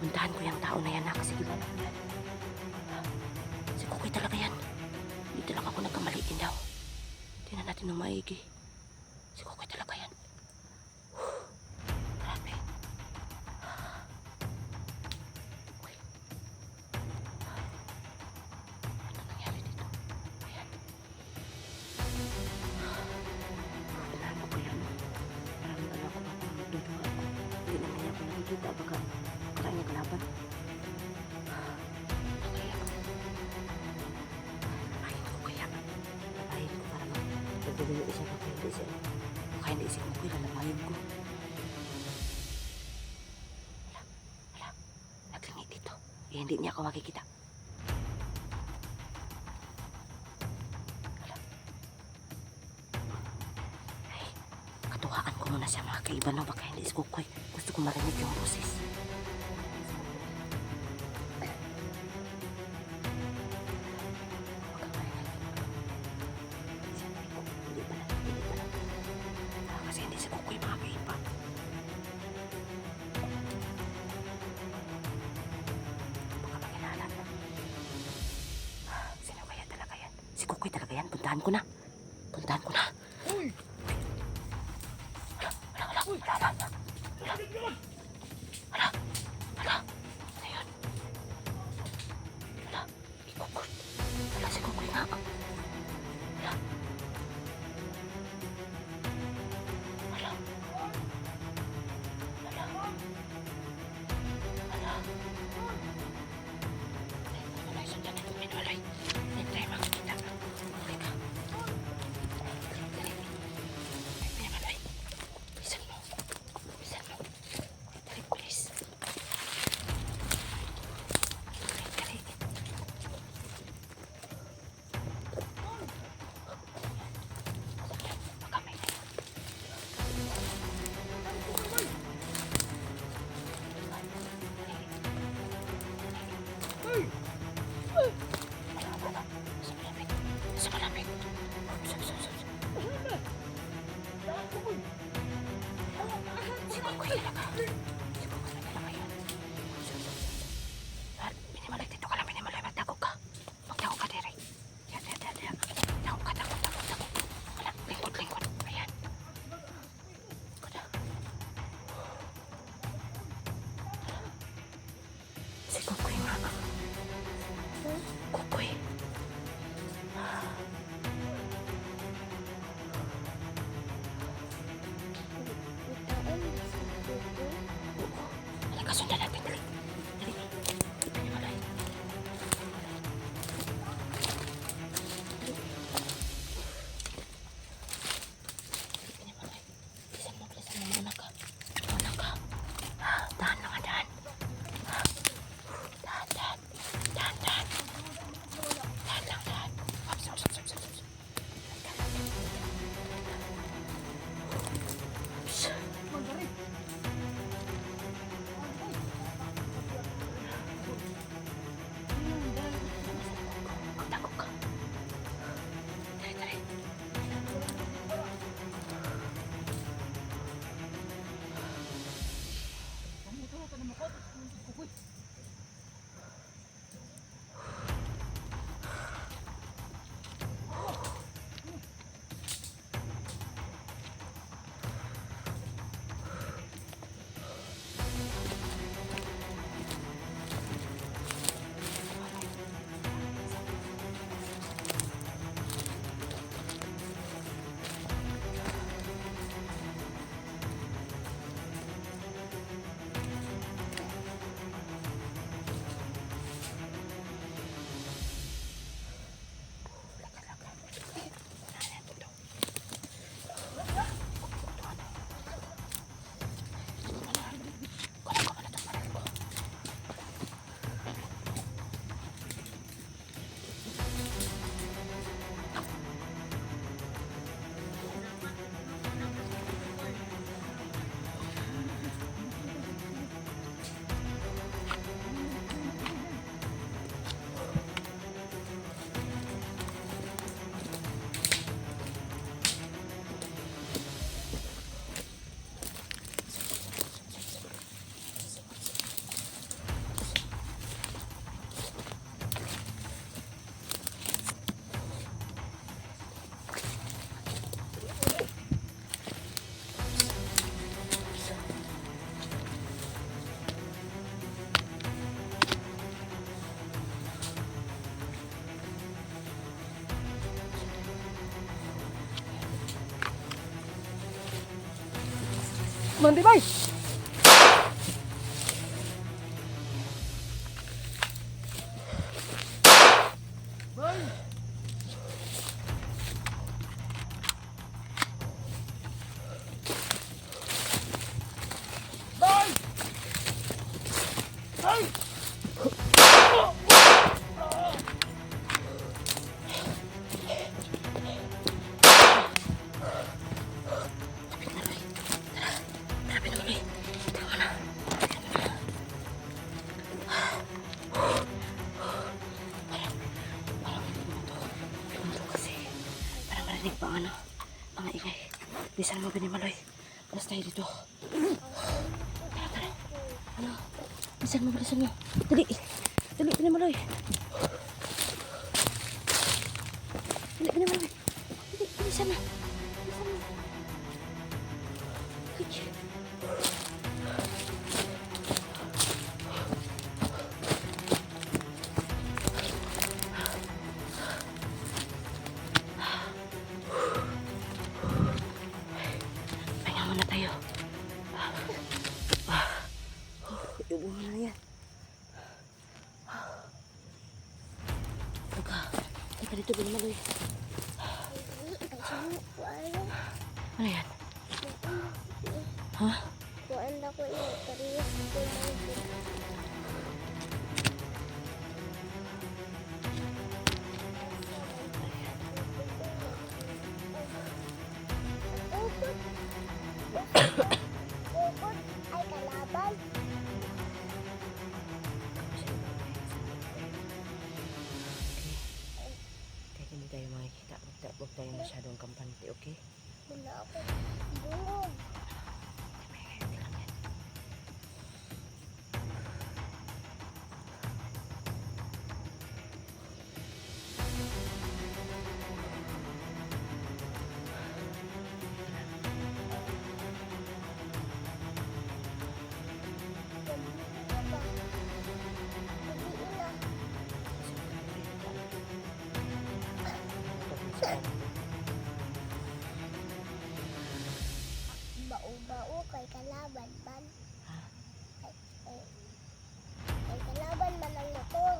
Puntahan ko yung tao na yan ha, kasi iba na yan. Si Kukoy talaga yan. Hindi talaga ako nagkamali din daw. Tingnan natin ng maigi. Si Kukoy talaga yan. Grabe. Uy. Ano nangyari dito? Ayan. Kailangan ko yan. Parang alam ko ako magduduga ako. Hindi naman niya ako nakikita. Baka kakain niya kalaban. Yung isa pa hindi siya. Baka hindi siya Kukoy, lalabayan ko. Hala. Naglingi dito. Eh, hindi niya ako makikita. Hala. Ay, katuwaan ko muna siya mga kaiban, no? Baka hindi si Kukoy. Gusto ko marinig yung boses. Si Kukoy talaga yan. Puntahan ko na. Puntahan ko na. Uy! Hala. Ano yun? Hala. Kukoy. Hala, si Kukoy nga. Hala. Hala. Walay, sundan na itong minwalay. Hindi tayo makikita. Sa malamig. Si Kukoy talaga. Si Kukoy talaga yun. Minimalay dito ka lang, minimalay. Magtago ka. Magtago ka, Derek. Yan. Tago ka. Wala, lingkod. Ayan. Kuda. Si Kukoy nga. Kukoy. Sundan natin. Dali. Pinimalay. Bilisan mo. Muna ka. Dahan lang. Dahan. Mandi bay. Bay. Bay. Bay. Tara, Pinamaloy. Tama na. Parang kasi. Parang marinig pa ang ano. Mga ingay. Bisan mo, Pinamaloy. Alas tayo dito. Tara, tara. Ano? Bisan mo, bilisan mo. Dali. Dali, Pinamaloy. Dali, Pinamaloy. Dali, bilisan na. Bilisan mo. Ay. Pahinga muna tayo. Iubo mo na yan. Teka. Teka dito, Pinamaloy. Ano yan? Ha? Kuan ako yung kariyas ko lang. Ukod ay kalaban. Kahit hindi tayo makikita, huwag tayo masyadong kampante, okay? Wala ako bungog. Bau-bau kay kalaban man. Ha? Kay kalaban man ang motor.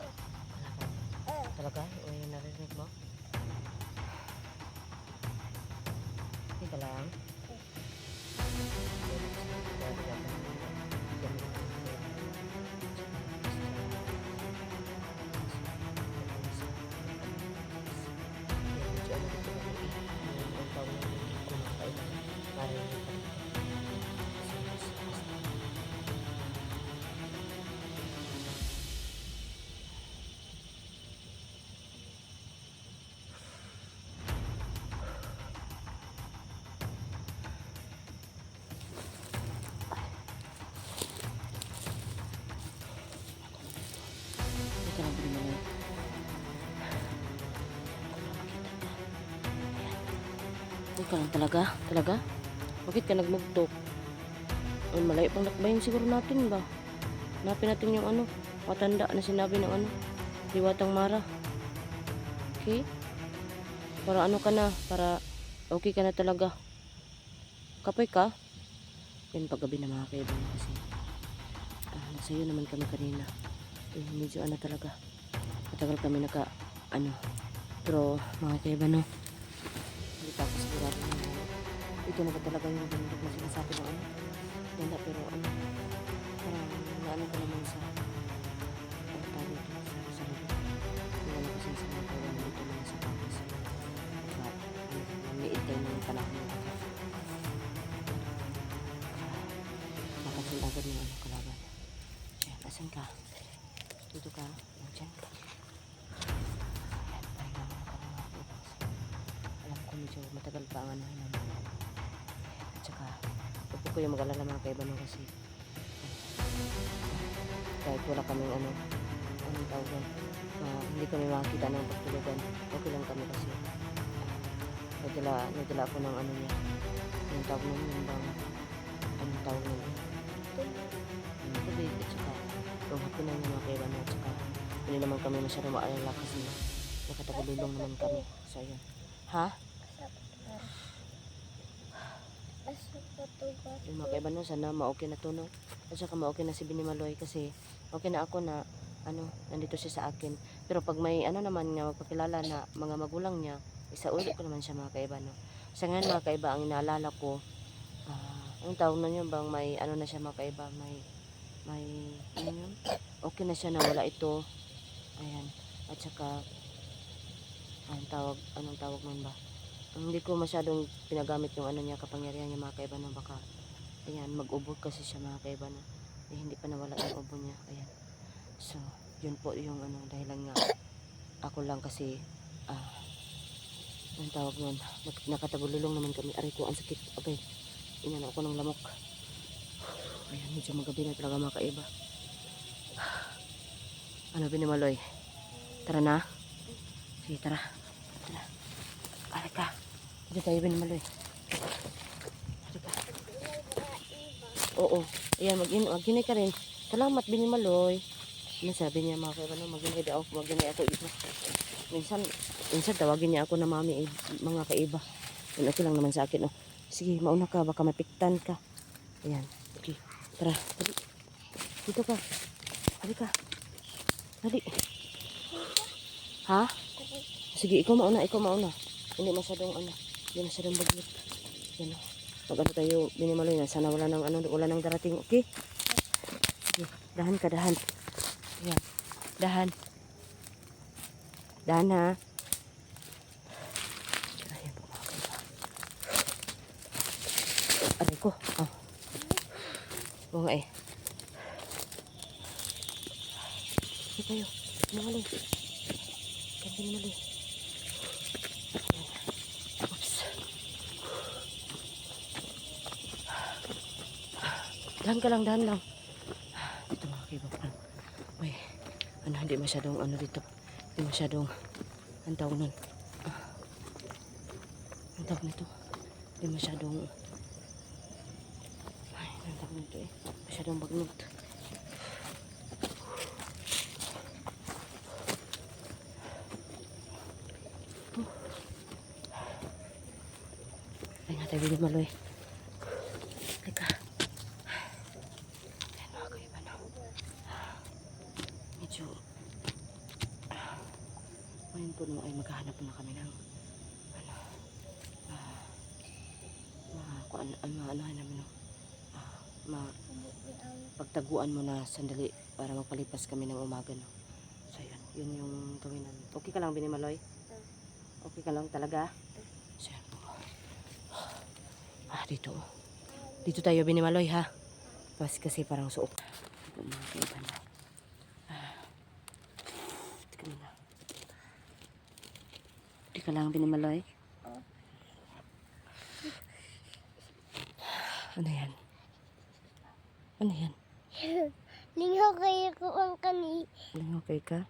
Talaga? O yung narinig mo? Hindi lang. Ika lang, Pinamaloy. Ika lang talaga? Talaga? Bakit ka nagmugtok? Ay, malayo pang lakbayin siguro natin ba? Hanapin natin yung ano, matanda na sinabi ng ano, Diwatang Mara. Okay? Para ano ka na, para okay ka na talaga. Kapoy ka? Yan paggabi na mga kaibigan kasi nasa iyo naman kami kanina. Medyo ano talaga, matagal kami naka ano, pero mga kaibigan, no, hindi pa ako sigurado na ito na ba talaga yung bundok na sinasabi ng ano, ganda, pero ano, parang naano ko naman sa ano tawag ito, sa sarili. Hindi ano kasi sa mga kaibigan dito naman sa campus. Mamiit tayo ng panahon na ito. Makasin agad ng ano, kalaban. Ayan, asan ka? Dito ka? Diyan ka? Ayan, pahinga mo na ka mga kaibigan. Alam ko medyo matagal pa ang ano naman. At saka, huwag po kayo mag-alala mga kaibigan kasi kahit wala kaming ano, anong tawagan, hindi kami makakita ng pagtulugan, okay lang kami kasi nagdala ako ng ano niya, yung tawag namin, yung bang anong tawag namin, tubig, at saka yung hapunan ng mga kaibigan, at saka hindi naman kami masyadong maalala kasi nakatagululong naman kami, so yun. Ha? Asa patugas. Yung mga kaiba no, sana ma-okay na to no. At saka ma-okay na si Binimaloy kasi okay na ako na ano, nandito siya sa akin. Pero pag may ano naman nga magpakilala na mga magulang niya, isauli ko naman siya mga kaiba no. Sa ngayon mga kaiba, ang inaalala ko, ang tawag na yun bang may ano na siya mga kaiba, may ano yun? Okay na siya na wala ito. Ayan. At saka anong tawag man ba? Hindi ko masyadong pinagamit yung ano niya, kapangyarihan niya mga kaiba no, baka ayan, mag-ubod kasi siya mga kaiba no. Eh, hindi pa nawala yung ubo niya. Ayan. So, yun po yung ano, dahilan nga ako lang kasi ang tawag nun, nakatagululong naman kami. Aray ko, ang sakit. Okay, inano ako ng lamok. Ayan, medyo magabi na talaga mga kaiba. Ano, Binimaloy? Tara na. Sige, tara. Tara. Aray ka. Dito tayo, Binimaloy. Aray ka. Oo. Ayan, mag-inay ka rin. Salamat, Binimaloy. Ano sabi niya mga kaiba no, mag-inay ako iba. Minsan tawagin niya ako na mami mga kaiba. Yun okay lang naman sa akin. Oh. Sige, mauna ka, baka mapiktan ka. Ayan, okay. Tara, dali. Dito ka. Dali ka. Dali. Ha? Sige, ikaw mauna. Hindi masyadong bagyot. Yan o. Pag ano tayo, Binimaloy na, sana wala nang darating, okay? Sige, dahan ka. Ayan, dahan. Dahan ha. Ayan po mga kaiba. Aray ko. Oh. Oo nga eh. Hindi kayo. Binimaloy. Binimaloy. Oops. Dahan lang. Dito mga kaiba. Uy. Hindi masyadong dito. Hindi masyadong ang tawag nun. Ang tawag nito. Hindi masyadong ang tawag nito eh. Masyadong bagnot. Ay nga tayo Binimaloy. Teka. Ayan mga kaiba na. Medyo ngayon po ay maghahanap na kami ng pagtaguan mo na sandali para magpalipas kami ng umaga no. So yun yung gawin namin. Okay ka lang Binimaloy? Okay ka lang talaga? So yan po. Dito tayo Binimaloy ha. Kasi parang suot. Ito mga kaiba na. Tika na. Di ka lang Binimaloy? Ano yan? Lingaw kayo ko ang kani. Okay ka?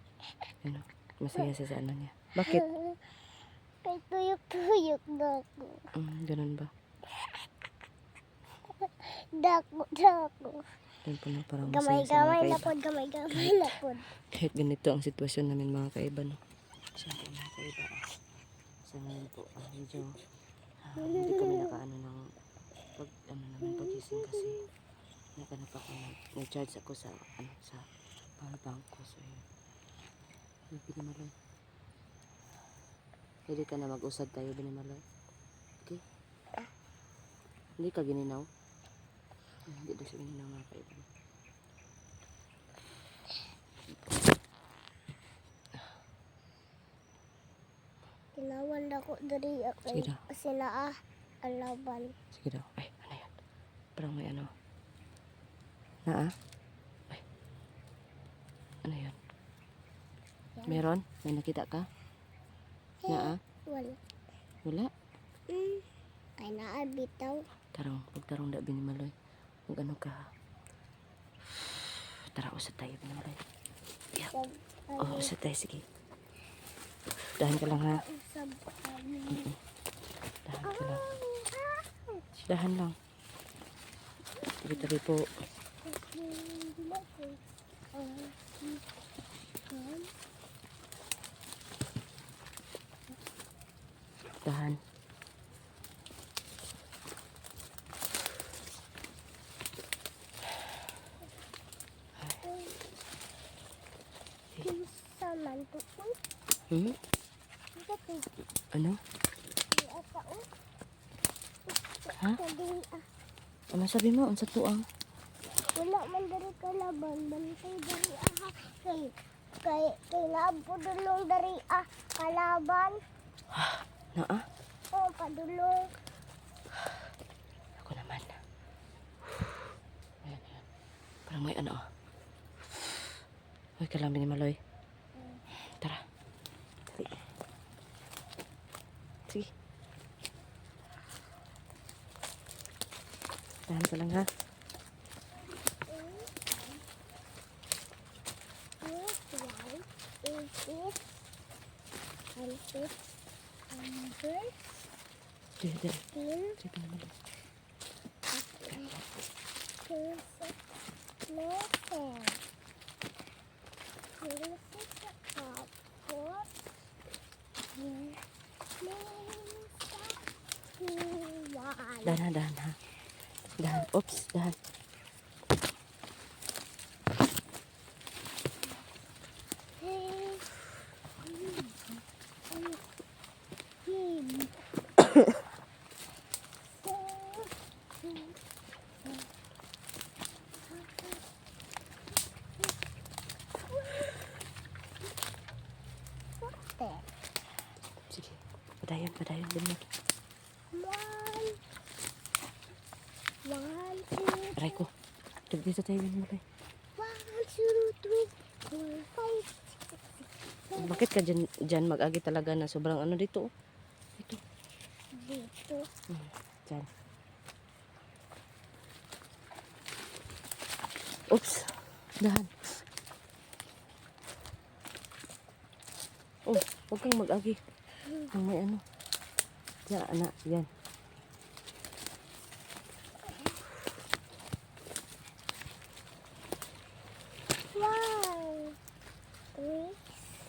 Ano? Masaya siya sa ano niya. Bakit? Kay tuyok-tuyok dako. Ganun ba? Dako. Yan po na parang masaya sa mga kaiba. Gamay na pod. Kahit ganito ang sitwasyon namin mga kaiba no. Siyempre mga kaiba. Sa ngayon po, medyo hindi kami nakaano ng pagising kasi naghanap ako nag-charge ako sa power bank ko. So yun. Binimaloy. Pwede ka na mag-usad tayo Binimaloy. Okay? Hindi ka gininaw? Hindi daw siya gininaw mga kaiba. Tinawan ako dari Sige daw. sila alaban. Sige daw. Ay, ano yan? Parang may ano. Ay. Ano yan? Meron? May nakita ka? Wala? Ay naabitaw. Pagtarong da Binimaloy. Mag-ano ka? Tara, usad tayo Binimaloy. Yeah. Usad tayo, sige. Dahan ka lang ha. Dahan lang. Tabi-tabi po. Dahan. Hmm? Ano? Ha? Ano sabi mo? Ang sa tuang? Wala man dari kalaban, bantay dari aha. Kay labo dulong dari kalaban. Naa? Oh, padulong. Ako naman. Ayan, ayan. Parang may ano. Uy, kailangan ni Maloy. Tara. Dali. Sige. Tahan ka lang ha. Dali, dali. Sige na Maloy. Dahan, dahan ha. Dahan. Oops, dahan. Sige. Padayon, padayon. Dali. One, two, Aray ko. Dito tayo din Maloy. 1, 2, 3, 4, 5, Bakit ka dyan mag-agi talaga na sobrang ano dito? Dito. dito. Dyan. Oops. Dahan. Oh, huwag kang mag-agi. Ang may ano. Diyan, anak. Yan. One, three,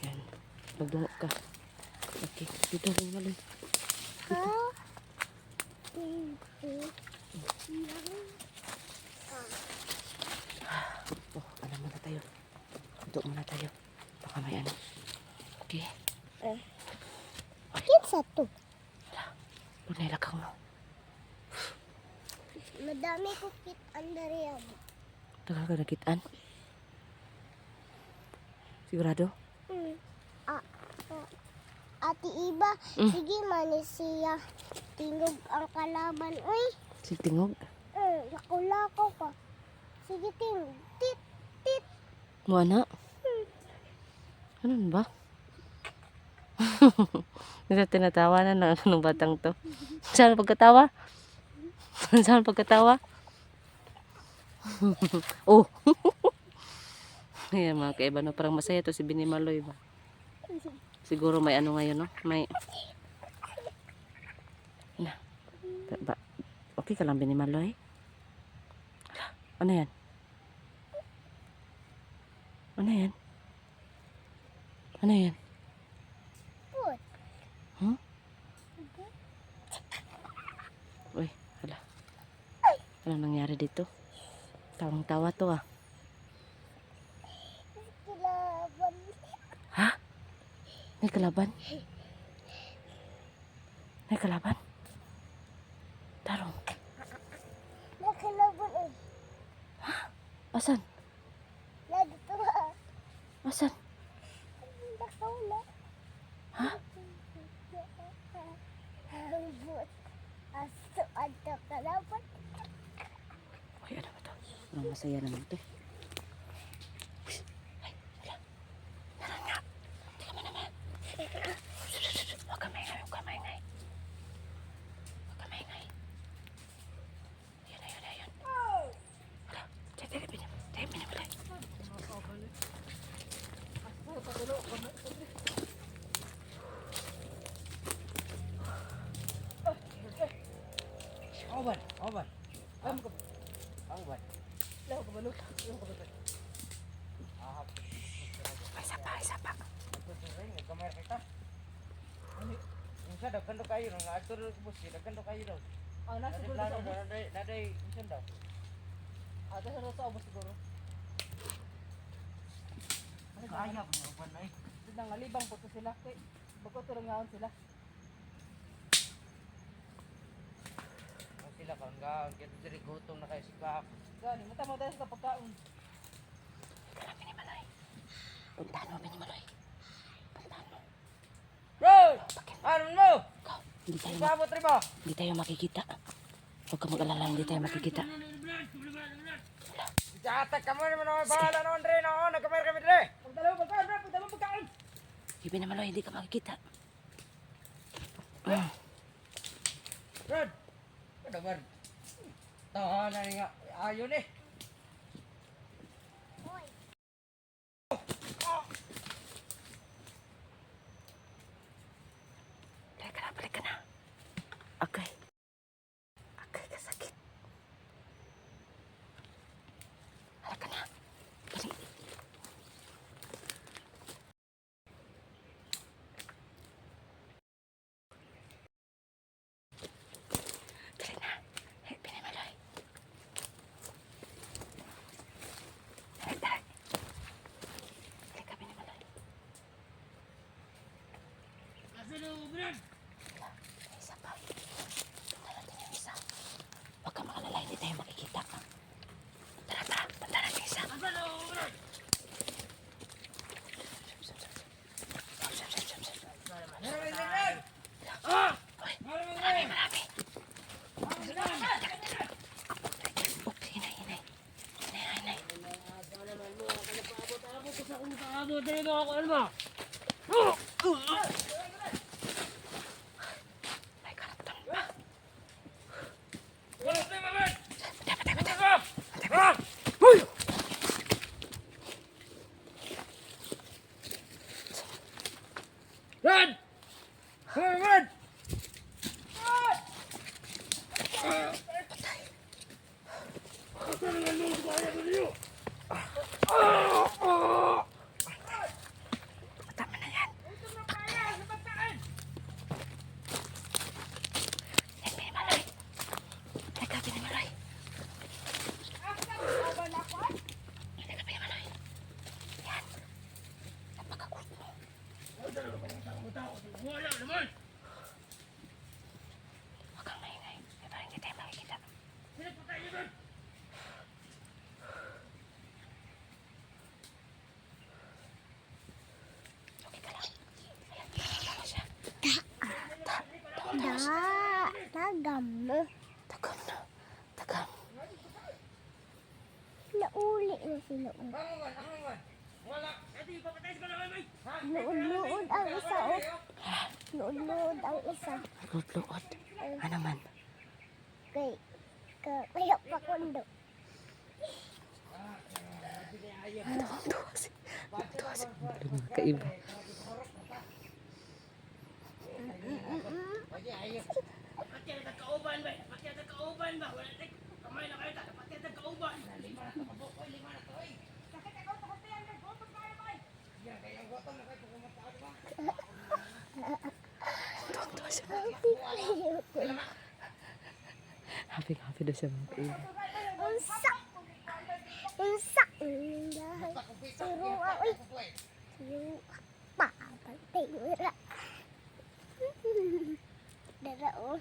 Yan. Magdungo ka. Okay. Dito rin Maloy. four, three, Oh, ano muna tayo. Dito muna tayo. Baka may ano. Okay. Kinsa to? Huwag nailakaw mo. Madami ko kit andari yan. Tagal ka nakitaan. Sigurado? Ati Iba, sige man siya. Tingog ang kalaban. Uy, Sige, tingog. lako-lako ka. Sige, tingog. Tit, tit. Mo anak. Ano ba? Nasa tinatawa na ng batang to. Saan pagkatawa? Saan pagkatawa? Oh! Ayan mga kaiba, no? Parang masaya to si Bini Maloy ba? Siguro may ano ngayon, no? May... Na. Ba? Okay ka lang, Bini Maloy? Ano yan? Ano yan? Ano yan? Put. Huh? Uy, hala. Anong nangyari dito? Tawang-tawa to ah. Kalaban. Ha? May kalaban? May kalaban? Tarong. Nakalaban eh. Asan? Nadito ha. Asan? Nakawala. Ha? Hambut. Aso ato kalaban. Uy, ano ba to? Parang masaya naman to. Ay, hala. Naran nga. Teka mo naman. Huwag ka maingay, huwag ka maingay. Huwag ka maingay. Ayun, ayun, ayun. Hala. Teka, pinapalay. Oban, oban. Kamu ke? Oban. Lau ke baluk. Lau ke baluk. Ay, sapa. Kamera kita. Ini bisa dah kandok kayu nang atur bus dah kandok kayu dah. Ah, nasi guru dah. Nadai bisa dah. Ada harus apa siguro? Kaya punya oban ay. nang alibang po to sila. Kay bago to ngaon sila. Sila kaon gaon kaya diri gutom na kay sika. Gani mo tamo dahil sa pagkaon. Grabe ni Maloy. Puntahan mo, Maloy. Puntahan mo. Bro! Ano mo? Ikaw, hindi tayo, Sabot rin mo. hindi tayo makikita. Huwag ka mag-alala, hindi tayo makikita. Jatak ka mo naman ako. Bahala naman rin ako. Nagkamay kami rin. Pagdalaw pagkaon, bro. Pagdalaw pagkaon. Sige na, Maloy, hindi ka makikita. Rod! Ano ba? Tahanan nga. Ayun eh. Balik ka na. Okay. Okay, kasakit. Halika na. Balik. Dali na. Hey, Maloy. Dali, dali. Halika, Maloy. Isa pa. Punta natin yung isa. Huwag ka makalala, hindi tayo makikita. Tara, tara. Punta natin yung isa. Uy, marami, marami. Oh, hinay, hinay. Hinay, hinay. May karapatan pa. Uy! Rod! Rod! Tama na yan. Yan, Maloy. Halika, Maloy. Halika, Maloy. Yan. Napakakulit mo. Huwag kang maingay. Parang hindi tayo makikita. Okay ka lang. Ayan, tama siya. Tagam mo. Tagam na. Tagam. Nauli na sila. Luod-luod ang isa. Luod-luod ang isa. Luod-luod. Ano man? Kaya pa kondo. Tuwa si mga kaiba. Tuwa siya mga kaiba. Happy daw siya mga kaiba. Unsak! Unsak! Surong ako. Yung papatay mo na. Darao.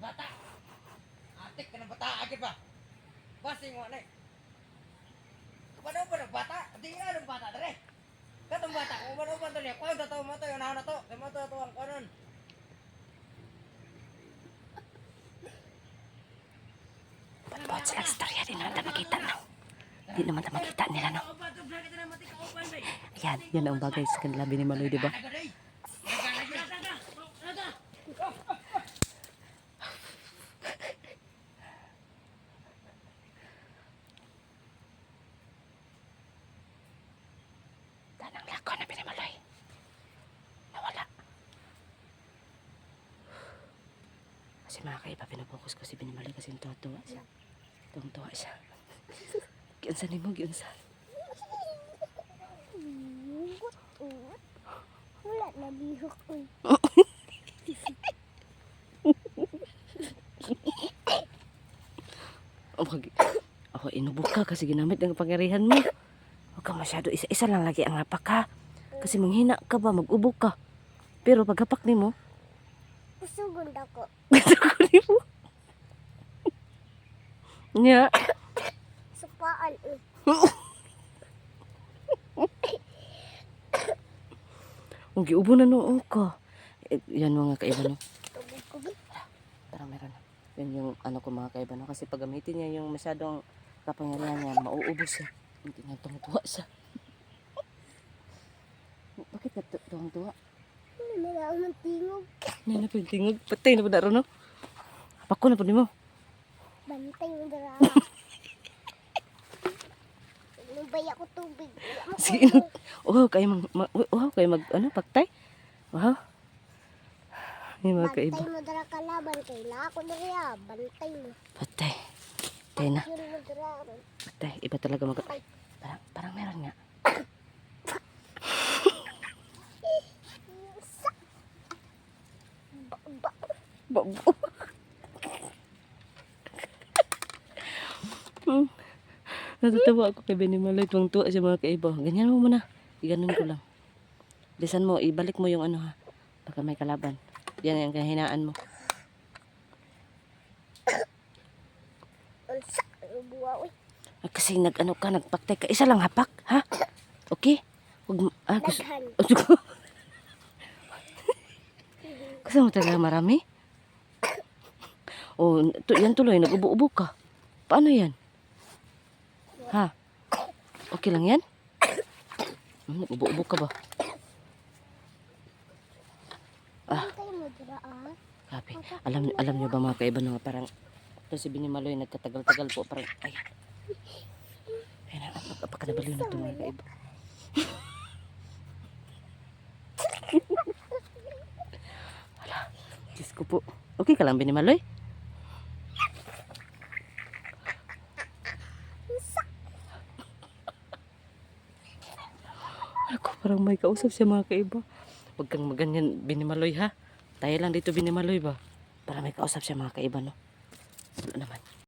Bata! Atik ka ng bata. Agad ba? Basing mo na eh. Paano ba nagbata? Hindi nga nagbata dali. Katong bata. Kung paano ba ito niya? Kung tatawa mo ito, yung na to. Kaya mo ito ang kanon. Ba't silang istorya din naman na makita, no? Hindi naman na makita nila, no? Ayan, yan ang bagay sa kanila Maloy, di ba? Tanang lako na Maloy. Nawala. Kasi mga kaiba, pinapokus ko si Maloy kasi tuwa siya. Tuwa siya. Giunsa ni mo, giunsa. Bihok. Wala na bihok. Ako, inubok ka kasi ginamit ng pangyarihan mo. ka masyado. Isa-isa lang lagi ang hapak ha. Kasi manghina ka ba, mag-ubog ka. Pero pag hapak ni mo, Kusugod ako. nya. Supaan. Kung giubo na noong ka. Yan mga kaiba no. Tubig-tubig. Parang meron. Yan yung ano ko mga kaiba no. Kasi pag gamitin niya yung masyadong kapangyarihan niya, mauubos siya. Hindi nga tuwa siya. Bakit ka tuwa? Ano na ako ng tingog. May napintingog. Patay na po na ron no. Pako na po ni mo. Bantay mo dara. Nubay ako tubig. Wala mo Sige. ko. Wow, kayo mag ano, pagtay. Wow. Yung mga Bantay kaiba. mo dara kalaban. Kaila ako dara. Bantay mo. Patay. Patay na. Yun mo dara. Patay. Iba talaga mag... Parang meron nga. Babo. Natatawa ako kay Benny Maloy. Tuwang tuwa siya mga kaiba. Ganyan mo muna. Iganon ko lang. Lisan mo. Ibalik mo yung ano ha. Baka may kalaban. Yan yung kahinaan mo. Unsa. Buwa. Kasi nag-ano ka, nagpaktay ka. Isa lang hapak, ha? Okay? Huwag, gusto. Daghan. Gusto mo talaga marami? Oh, yan tuloy, nag-ubo-ubo ka. Paano yan? Ha? Okay lang yan? Nag-ubo-ubo ka ba? Bantay mo dara Grabe. Alam niyo ba mga kaiba na parang ito si Benny Maloy nagkatagal-tagal po parang ayan. Ayan, apakadabaliw na ito mga kaiba. Hala, Diyos ko po. Okay ka lang Benny Maloy? Ako parang may kausap siya mga kaiba. Huwag kang maganyan Benny Maloy ha. Tayo lang dito Benny Maloy ba? Para may kausap siya mga kaiba no. Wala naman.